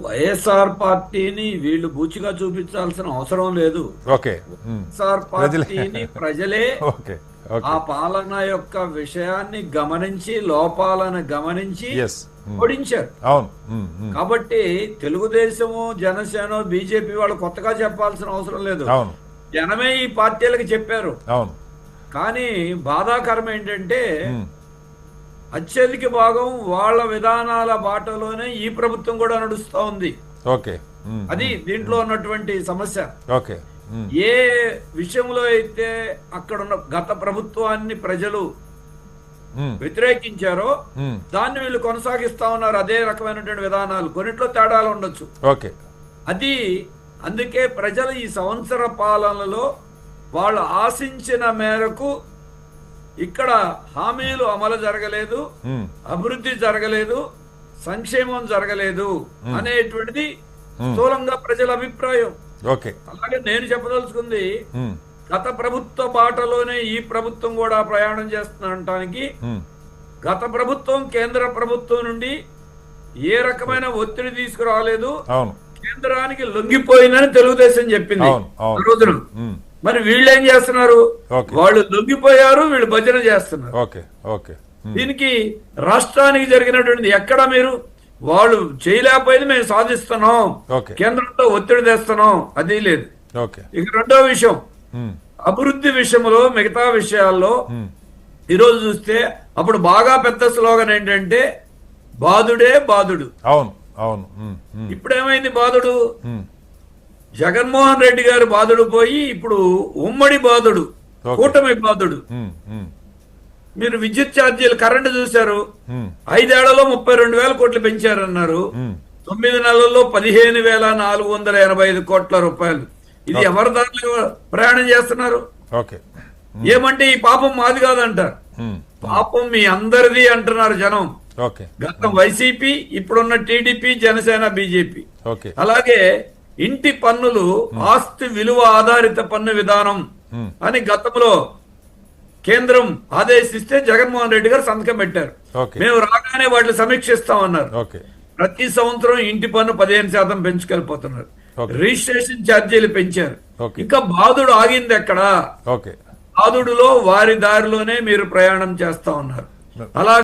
వైఎస్ఆర్ పార్టీని వీళ్ళు బూచిగా చూపించాల్సిన అవసరం లేదు. ఓకే. వైఎస్ఆర్ పార్టీని ప్రజలే ఓకే. ఆ పాలన యొక్క విషయాన్ని గమనించి, లోపాలను గమనించి ఎస్. ఓడించారు. అవును. కాబట్టి తెలుగుదేశము, జనసేన, బీజేపీ వాళ్ళు కొత్తగా చెప్పాల్సిన అవసరం లేదు. అవును. జనమే ఈ పార్టీలకు చెప్పారు. అవును. కానీ బాధాకరం ఏంటంటే అత్యధిక భాగం వాళ్ళ విధానాల బాటలోనే ఈ ప్రభుత్వం కూడా నడుస్తూ ఉంది. ఓకే. అది దీంట్లో ఉన్నటువంటి సమస్య. ఓకే. ఏ విషయంలో అయితే అక్కడ ఉన్న గత ప్రభుత్వాన్ని ప్రజలు వ్యతిరేకించారో దాన్ని వీళ్ళు కొనసాగిస్తా ఉన్నారు. అదే రకమైనటువంటి విధానాలు, కొన్నిట్లో తేడాలు ఉండొచ్చు. ఓకే. అది అందుకే ప్రజలు ఈ సంవత్సర పాలనలో వాళ్ళు ఆశించిన మేరకు ఇక్కడ హామీలు అమలు జరగలేదు, అభివృద్ధి జరగలేదు, సంక్షేమం జరగలేదు అనేటువంటిది స్థూలంగా ప్రజల అభిప్రాయం. ఓకే. అలాగే నేను చెప్పదలుచుకుంది, గత ప్రభుత్వ బాటలోనే ఈ ప్రభుత్వం కూడా ప్రయాణం చేస్తుండటానికి గత ప్రభుత్వం కేంద్ర ప్రభుత్వం నుండి ఏ రకమైన ఒత్తిడి తీసుకురాలేదు, అవును. కేంద్రానికి లొంగిపోయిందని తెలుగుదేశం చెప్పింది ఆ రోజున. మరి వీళ్ళు ఏం చేస్తున్నారు? వాళ్ళు లొంగిపోయారు, వీళ్ళు భజన చేస్తున్నారు. ఓకే. ఓకే. దీనికి రాష్ట్రానికి జరిగినటువంటి ఎక్కడ మీరు వాళ్ళు చేయలేకపోయింది మేము సాధిస్తున్నాం, కేంద్రంతో ఒత్తిడి తెస్తున్నాం, అది లేదు. ఇక రెండో విషయం, అభివృద్ధి విషయంలో మిగతా విషయాల్లో ఈరోజు చూస్తే అప్పుడు బాగా పెద్ద స్లోగన్ ఏంటంటే బాధుడే బాధుడు. అవును. అవును. ఇప్పుడేమైంది? బాధుడు జగన్మోహన్ రెడ్డి గారు బాధుడు పోయి ఇప్పుడు ఉమ్మడి బాధుడు, కూటమి బాధుడు. మీరు విద్యుత్ ఛార్జీలు, కరెంటు చూశారు, 5 ఏళ్లలో 32,000 కోట్లు పెంచారన్నారు. 9 నెలల్లో 15,485 కోట్ల రూపాయలు. ఇది ఎవరి దారిలో ప్రయాణం చేస్తున్నారు? ఏమంటే ఈ పాపం మాది కాదంటారు, పాపం మీ అందరిది అంటున్నారు జనం. గతం వైసీపీ, ఇప్పుడున్న టీడీపీ, జనసేన, బీజేపీ. అలాగే ఇంటి పన్నులు ఆస్తి విలువ ఆధారిత పన్ను విధానం అని గతంలో కేంద్రం ఆదేశిస్తే జగన్మోహన్ రెడ్డి గారు సంతకం పెట్టారు. మేము రాగానే వాటిని సమీక్షిస్తామన్నారు. ప్రతి సంవత్సరం ఇంటి పన్ను 15% పెంచుకెళ్ళిపోతున్నారు. రిజిస్ట్రేషన్ ఛార్జీలు పెంచారు. ఇంకా బాధుడు ఆగింది ఎక్కడ? బాధుడులో వారి దారిలోనే మీరు ప్రయాణం చేస్తా ఉన్నారు. అలా